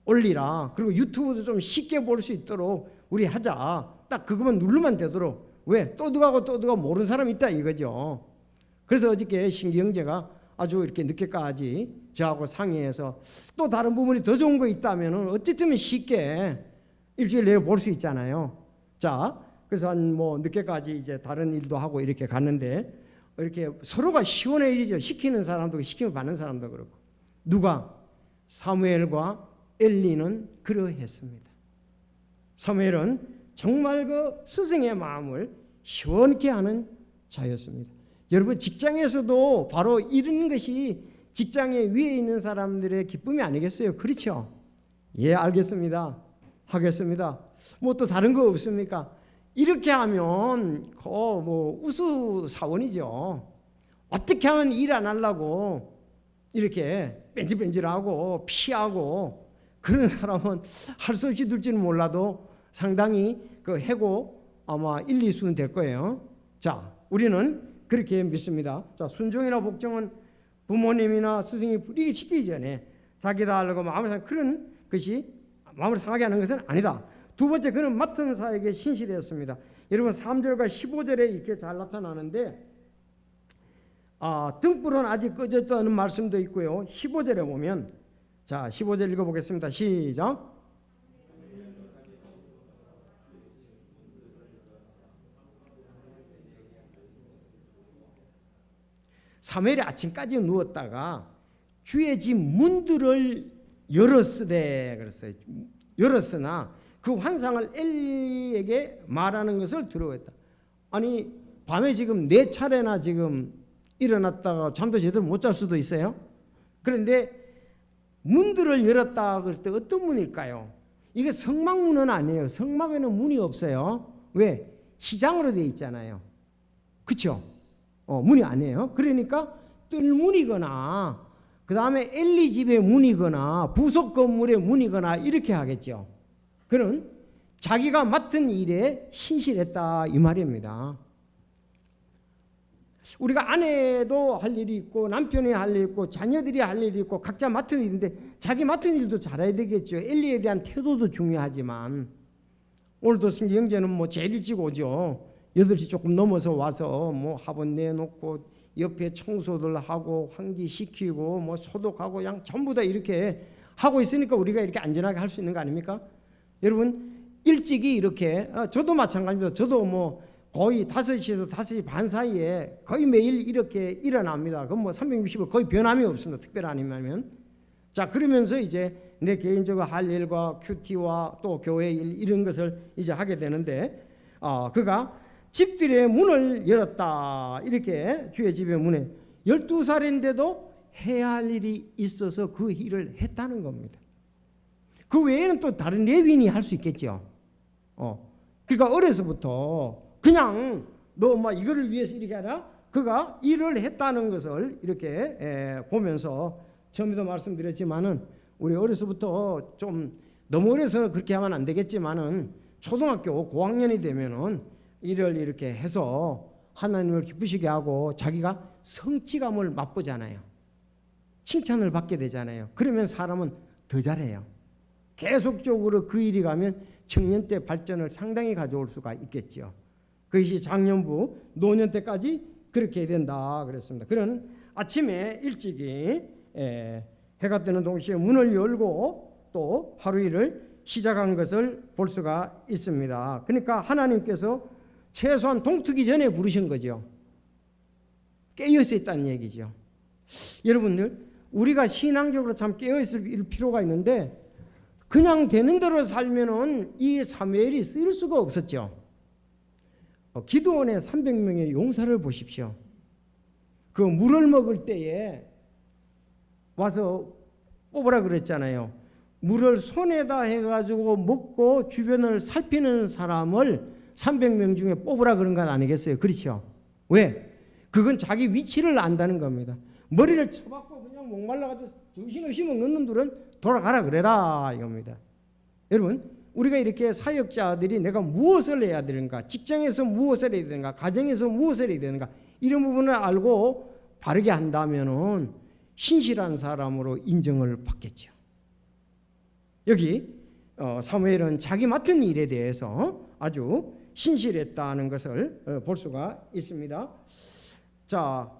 올리라. 그리고 유튜브도 좀 쉽게 볼 수 있도록 우리 하자. 딱 그것만 누르면 되도록. 왜? 또 누가 모르는 사람이 있다 이거죠. 그래서 어저께 신기영재가 아주 이렇게 늦게까지 저하고 상의해서 또 다른 부분이 더 좋은 거 있다면 어쨌든 쉽게 일주일 내에 볼 수 있잖아요. 자, 그래서 한 뭐 늦게까지 이제 다른 일도 하고 이렇게 갔는데 이렇게 서로가 시원해지죠. 시키는 사람도 시키면 받는 사람도 그렇고. 누가? 사무엘과 엘리는 그러했습니다. 사무엘은 정말 그 스승의 마음을 시원케 하는 자였습니다. 여러분, 직장에서도 바로 이런 것이 직장에 위에 있는 사람들의 기쁨이 아니겠어요? 그렇죠? 예, 알겠습니다. 하겠습니다. 뭐 또 다른 거 없습니까? 이렇게 하면 뭐 우수 사원이죠. 어떻게 하면 일 안 하려고 이렇게 뺀질뺀질하고 피하고 그런 사람은 할 수 없이 둘지는 몰라도 상당히 그 해고 아마 1, 2수는 될 거예요. 자, 우리는 그렇게 믿습니다. 자, 순종이나 복종은 부모님이나 스승이 불이익 시키기 전에 자기다 하려고 마음을 상하게 그런 것이 마음을 상하게 하는 것은 아니다. 두 번째, 그는 맡은 사에게 신실했습니다. 여러분, 3절과 15절에 이렇게 잘 나타나는데 등불은 아직 꺼졌다는 말씀도 있고요. 15절에 보면, 자, 15절 읽어보겠습니다. 시작. 사무엘이 아침까지 누웠다가 주의 집 문들을 열었으되 그랬어요. 열었으나 그 환상을 엘리에게 말하는 것을 두려워했다. 아니 밤에 지금 4차례나 지금 일어났다가 잠도 제대로 못 잘 수도 있어요. 그런데 문들을 열었다 그럴 때 어떤 문일까요? 이게 성막문은 아니에요. 성막에는 문이 없어요. 왜? 희장으로 되어 있잖아요. 그렇죠? 문이 아니에요. 그러니까 뜰문이거나 그 다음에 엘리 집의 문이거나 부속 건물의 문이거나 이렇게 하겠죠. 그는 자기가 맡은 일에 신실했다 이 말입니다. 우리가 아내도 할 일이 있고 남편이 할 일이 있고 자녀들이 할 일이 있고 각자 맡은 일인데 자기 맡은 일도 잘해야 되겠죠. 엘리에 대한 태도도 중요하지만 오늘도 성경제는 뭐 제일 일찍 오죠. 8시 조금 넘어서 와서 뭐 화분 내놓고 옆에 청소들 하고 환기시키고 뭐 소독하고 그냥 전부 다 이렇게 하고 있으니까 우리가 이렇게 안전하게 할 수 있는 거 아닙니까? 여러분 일찍이 이렇게 저도 마찬가지입니다. 저도 뭐 거의 5시에서 5시 반 사이에 거의 매일 이렇게 일어납니다. 그럼 뭐 360일 거의 변함이 없습니다. 특별 아니면. 자 그러면서 이제 내 개인적으로 할 일과 큐티와 또 교회 일 이런 것을 이제 하게 되는데 그가 집들의 문을 열었다. 이렇게 주의 집의 문에 12살인데도 해야 할 일이 있어서 그 일을 했다는 겁니다. 그 외에는 또 다른 레위인이 할 수 있겠죠. 그러니까 어려서부터 그냥 너 뭐 이거를 위해서 이렇게 하라. 그가 일을 했다는 것을 이렇게 보면서 처음에도 말씀드렸지만은 우리 어려서부터 좀 너무 어려서 그렇게 하면 안 되겠지만은 초등학교 고학년이 되면은 일을 이렇게 해서 하나님을 기쁘시게 하고 자기가 성취감을 맛보잖아요. 칭찬을 받게 되잖아요. 그러면 사람은 더 잘해요. 계속적으로 그 일이 가면 청년 때 발전을 상당히 가져올 수가 있겠죠. 그것이 장년부 노년 때까지 그렇게 된다 그랬습니다. 그런 아침에 일찍이 해가 뜨는 동시에 문을 열고 또 하루 일을 시작한 것을 볼 수가 있습니다. 그러니까 하나님께서 최소한 동트기 전에 부르신 거죠. 깨어있어 있다는 얘기죠. 여러분들 우리가 신앙적으로 참 깨어있을 필요가 있는데 그냥 되는 대로 살면은 이 사무엘이 쓸 수가 없었죠. 기드온의 300명의 용사를 보십시오. 그 물을 먹을 때에 와서 뽑으라 그랬잖아요. 물을 손에다 해가지고 먹고 주변을 살피는 사람을 300명 중에 뽑으라 그런 건 아니겠어요? 그렇죠? 왜? 그건 자기 위치를 안다는 겁니다. 머리를 쳐박고 그냥 목말라가지고 정신없이 먹는 놈들은 돌아가라 그래라 이겁니다. 여러분 우리가 이렇게 사역자들이 내가 무엇을 해야 되는가, 직장에서 무엇을 해야 되는가, 가정에서 무엇을 해야 되는가 이런 부분을 알고 바르게 한다면은 신실한 사람으로 인정을 받겠죠. 여기 사무엘은 자기 맡은 일에 대해서 아주 신실했다는 것을 볼 수가 있습니다. 자,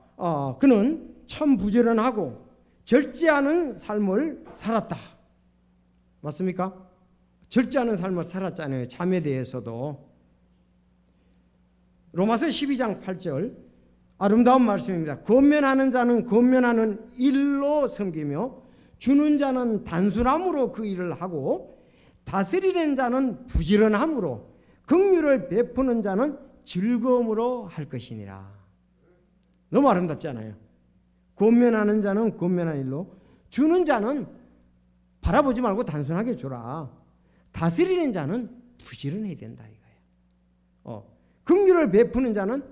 그는 참 부지런하고 절제하는 삶을 살았다. 맞습니까? 절제하는 삶을 살았잖아요. 잠에 대해서도. 로마서 12장 8절 아름다운 말씀입니다. 권면하는 자는 권면하는 일로 섬기며 주는 자는 단순함으로 그 일을 하고 다스리는 자는 부지런함으로 긍휼을 베푸는 자는 즐거움으로 할 것이니라. 너무 아름답잖아요. 권면하는 자는 권면한 일로 주는 자는 바라보지 말고 단순하게 주라. 다스리는 자는 부지런해야 된다 이거예요. 긍휼을 베푸는 자는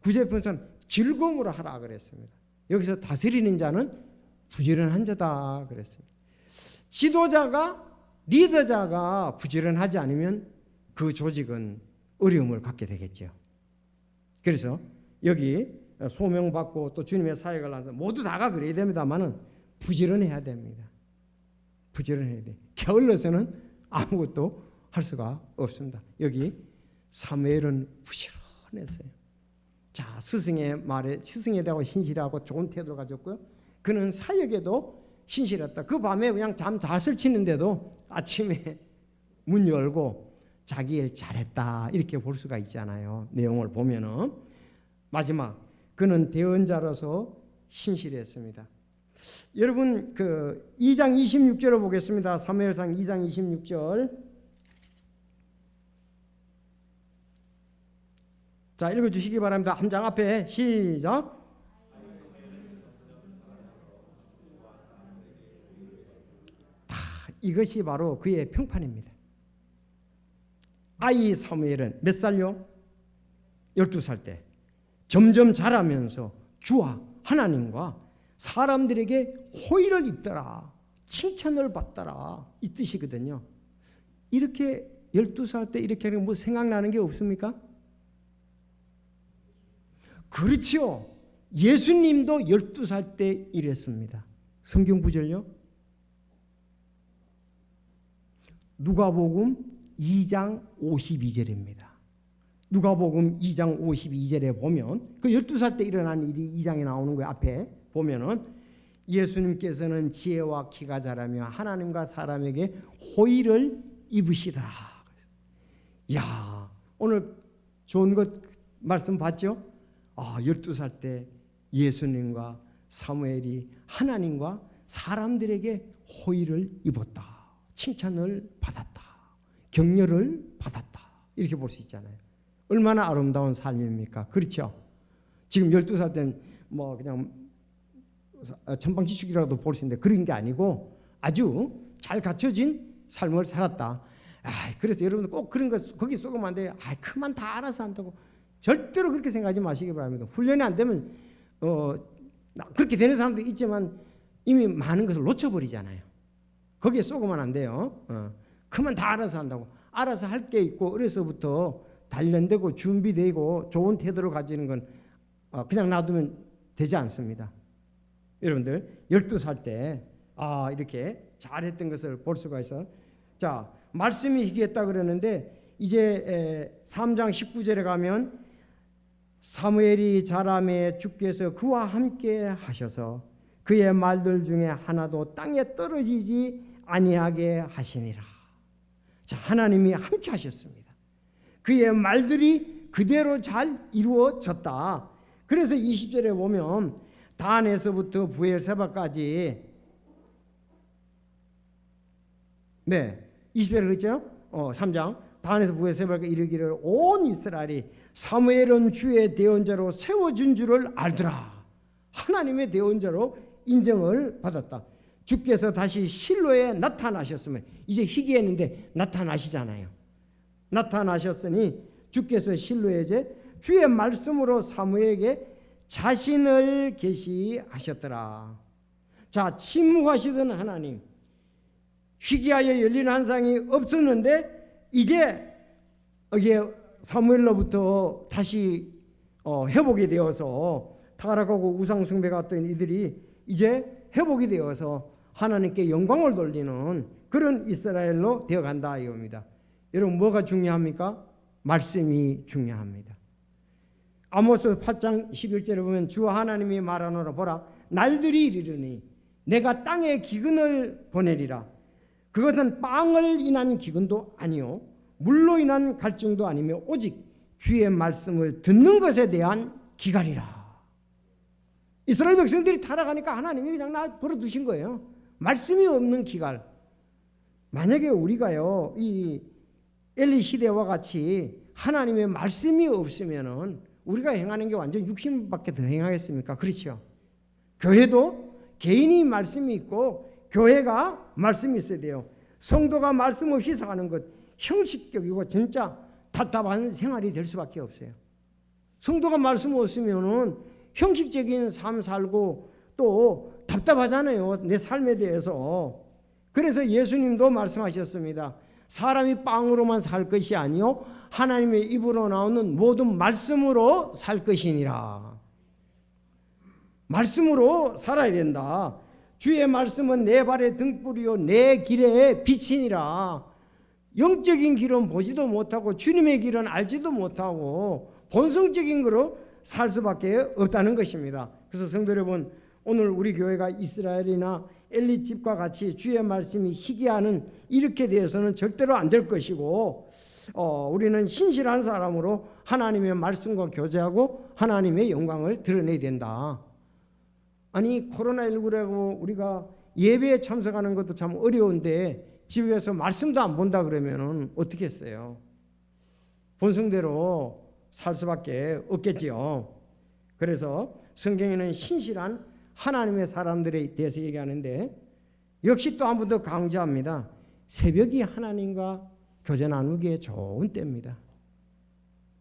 구제 베푸는 자는 즐거움으로 하라 그랬습니다. 여기서 다스리는 자는 부지런한 자다 그랬습니다. 지도자가 리더자가 부지런하지 않으면 그 조직은 어려움을 갖게 되겠죠. 그래서 여기 소명받고 또 주님의 사역을 하면서 모두 다가 그래야 됩니다만은 부지런해야 됩니다. 부지런해야 돼. 게을러서는 아무것도 할 수가 없습니다. 여기 사무엘은 부지런했어요. 자, 스승의 말에 스승에 대하고 신실하고 좋은 태도를 가졌고요. 그는 사역에도 신실했다. 그 밤에 그냥 잠 다 설치는데도 아침에 문 열고 자기 일 잘했다 이렇게 볼 수가 있잖아요. 내용을 보면은 마지막 그는 대언자로서 신실했습니다. 여러분 그 2장 26절을 보겠습니다. 사무엘상 2장 26절 자, 읽어주시기 바랍니다. 한 장 앞에 시작. 이것이 바로 그의 평판입니다. 아이 사무엘은 몇 살요? 12살 때 점점 자라면서 주와 하나님과 사람들에게 호의를 입더라, 칭찬을 받더라, 이 뜻이거든요. 이렇게 12살 때 이렇게 하면 뭐 생각나는 게 없습니까? 그렇지요. 예수님도 12살 때 이랬습니다. 성경 구절요. 누가복음 2장 52절입니다. 누가복음 2장 52절에 보면 그 12살 때 일어난 일이 2장에 나오는 거예요. 앞에 보면은 예수님께서는 지혜와 키가 자라며 하나님과 사람에게 호의를 입으시더라. 야, 오늘 좋은 것 말씀 봤죠? 12살 때 예수님과 사무엘이 하나님과 사람들에게 호의를 입었다, 칭찬을 받았다, 격려를 받았다, 이렇게 볼 수 있잖아요. 얼마나 아름다운 삶입니까? 그렇죠? 지금 12살 때는 뭐 그냥 천방지축이라도 볼 수 있는데 그런 게 아니고 아주 잘 갖춰진 삶을 살았다. 그래서 여러분들 꼭 그런 거 거기 쏘면 안 돼요. 그만 다 알아서 한다고 절대로 그렇게 생각하지 마시기 바랍니다. 훈련이 안 되면 그렇게 되는 사람도 있지만 이미 많은 것을 놓쳐버리잖아요. 거기에 쏘고만 안 돼요. 그만 다 알아서 한다고. 알아서 할 게 있고 어려서부터 단련되고 준비되고 좋은 태도를 가지는 건 그냥 놔두면 되지 않습니다. 여러분들 12살 때 이렇게 잘했던 것을 볼 수가 있어. 자, 말씀이 희귀했다 그러는데 이제 3장 19절에 가면 사무엘이 자라매 주께서 그와 함께 하셔서 그의 말들 중에 하나도 땅에 떨어지지 아니하게 하시니라. 자, 하나님이 함께 하셨습니다. 그의 말들이 그대로 잘 이루어졌다. 그래서 20절에 보면 단에서부터 부엘세바까지 20절에 그랬죠? 3장 단에서 부엘세바까지 이르기를 온 이스라엘이 사무엘은 주의 대언자로 세워준 줄을 알더라. 하나님의 대언자로 인정을 받았다. 주께서 다시 실로에 나타나셨으면 이제 희귀했는데 나타나시잖아요. 나타나셨으니 주께서 실로에 이제 주의 말씀으로 사무엘에게 자신을 계시하셨더라. 자, 침묵하시던 하나님, 희귀하여 열린 환상이 없었는데 이제 이게 사무엘로부터 다시 회복이 되어서 타락하고 우상 숭배가 했던 이들이 이제 회복이 되어서 하나님께 영광을 돌리는 그런 이스라엘로 되어간다 이겁니다. 여러분 뭐가 중요합니까? 말씀이 중요합니다. 아모스 8장 11절에 보면 주 하나님이 말하노라 보라 날들이 이르르니 내가 땅에 기근을 보내리라. 그것은 빵을 인한 기근도 아니요 물로 인한 갈증도 아니며 오직 주의 말씀을 듣는 것에 대한 기갈이라. 이스라엘 백성들이 타락하니까 하나님이 그냥 벌어두신 거예요. 말씀이 없는 기갈. 만약에 우리가요 이 엘리 시대와 같이 하나님의 말씀이 없으면은 우리가 행하는 게 완전 육신밖에 더 행하겠습니까? 그렇죠. 교회도 개인이 말씀이 있고 교회가 말씀이 있어야 돼요. 성도가 말씀 없이 사는 것 형식적이고 진짜 답답한 생활이 될 수밖에 없어요. 성도가 말씀 없으면은 형식적인 삶 살고 또 답답하잖아요. 내 삶에 대해서. 그래서 예수님도 말씀하셨습니다. 사람이 빵으로만 살 것이 아니요 하나님의 입으로 나오는 모든 말씀으로 살 것이니라. 말씀으로 살아야 된다. 주의 말씀은 내 발의 등불이요 내 길의 빛이니라. 영적인 길은 보지도 못하고 주님의 길은 알지도 못하고 본성적인 거로 살 수밖에 없다는 것입니다. 그래서 성도 여러분, 오늘 우리 교회가 이스라엘이나 엘리 집과 같이 주의 말씀이 희귀하는 이렇게 되어서는 절대로 안 될 것이고 우리는 신실한 사람으로 하나님의 말씀과 교제하고 하나님의 영광을 드러내야 된다. 아니 코로나19라고 우리가 예배에 참석하는 것도 참 어려운데 집에서 말씀도 안 본다 그러면은 어떻게 했어요? 본성대로 살 수밖에 없겠지요. 그래서 성경에는 신실한 하나님의 사람들에 대해서 얘기하는데 역시 또 한 번 더 강조합니다. 새벽이 하나님과 교제 나누기에 좋은 때입니다.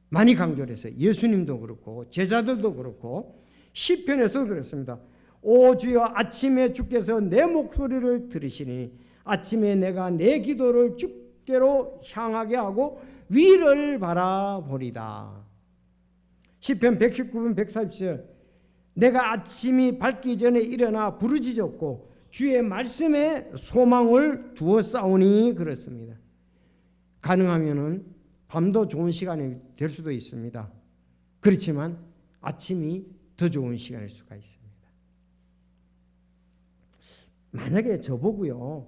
많이 강조를 했어요. 예수님도 그렇고 제자들도 그렇고 시편에서도 그렇습니다. 오 주여 아침에 주께서 내 목소리를 들으시니 아침에 내가 내 기도를 주께로 향하게 하고 위를 바라보리다. 시편 119편 140절 내가 아침이 밝기 전에 일어나 부르짖었고 주의 말씀에 소망을 두었사오니 그렇습니다. 가능하면은 밤도 좋은 시간이 될 수도 있습니다. 그렇지만 아침이 더 좋은 시간일 수가 있습니다. 만약에 저보고요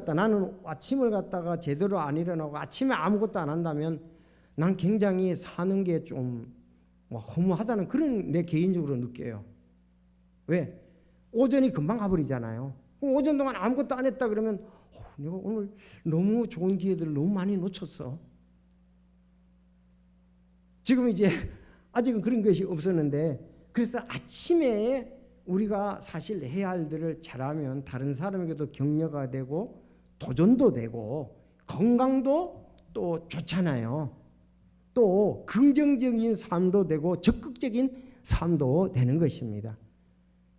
나는 아침을 갖다가 제대로 안 일어나고 아침에 아무것도 안 한다면 난 굉장히 사는 게 좀 허무하다는 그런 내 개인적으로 느껴요. 왜? 오전이 금방 가버리잖아요. 오전 동안 아무것도 안 했다 그러면 내가 오늘 너무 좋은 기회들을 너무 많이 놓쳤어. 지금 이제 아직은 그런 것이 없었는데 그래서 아침에 우리가 사실 해야 할 일을 잘하면 다른 사람에게도 격려가 되고 도전도 되고 건강도 또 좋잖아요. 또 긍정적인 삶도 되고 적극적인 삶도 되는 것입니다.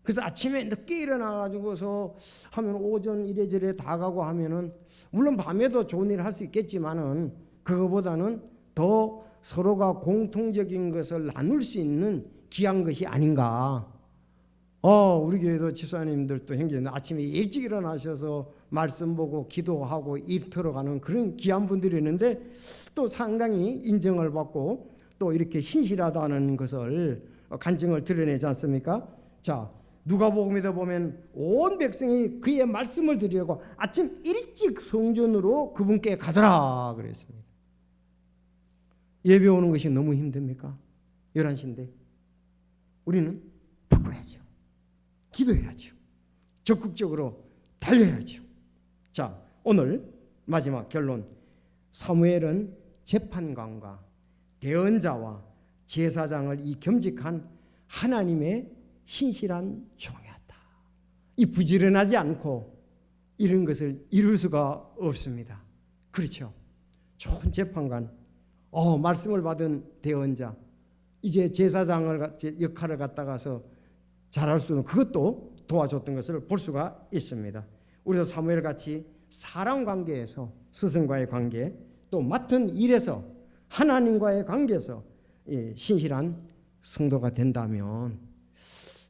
그래서 아침에 늦게 일어나가지고서 하면 오전 이래저래 다 가고 하면은 물론 밤에도 좋은 일을 할 수 있겠지만은 그거보다는 더 서로가 공통적인 것을 나눌 수 있는 귀한 것이 아닌가. 우리 교회도 집사님들도 형제들 아침에 일찍 일어나셔서 말씀 보고 기도하고 일터로 가는 그런 귀한 분들이 있는데 또 상당히 인정을 받고 또 이렇게 신실하다는 것을 간증을 드러내지 않습니까? 자, 누가복음에도 보면 온 백성이 그의 말씀을 드리려고 아침 일찍 성전으로 그분께 가더라 그랬습니다. 예배 오는 것이 너무 힘듭니까? 11시인데 우리는 바꿔야죠. 기도해야죠. 적극적으로 달려야죠. 자, 오늘 마지막 결론. 사무엘은 재판관과 대언자와 제사장을 이 겸직한 하나님의 신실한 종이었다. 이 부지런하지 않고 이런 것을 이룰 수가 없습니다. 그렇죠. 좋은 재판관, 말씀을 받은 대언자, 이제 제사장을 역할을 갖다가서 잘할 수 있는 그것도 도와줬던 것을 볼 수가 있습니다. 우리도 사무엘 같이 사람 관계에서 스승과의 관계 또 맡은 일에서 하나님과의 관계에서 신실한 성도가 된다면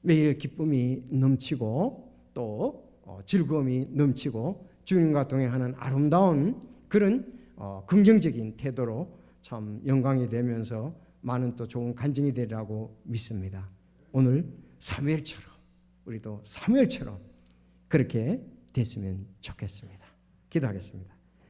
매일 기쁨이 넘치고 또 즐거움이 넘치고 주님과 동행하는 아름다운 그런 긍정적인 태도로 참 영광이 되면서 많은 또 좋은 간증이 되리라고 믿습니다. 오늘 사무엘처럼 우리도 사무엘처럼 그렇게 됐으면 좋겠습니다. 기도하겠습니다.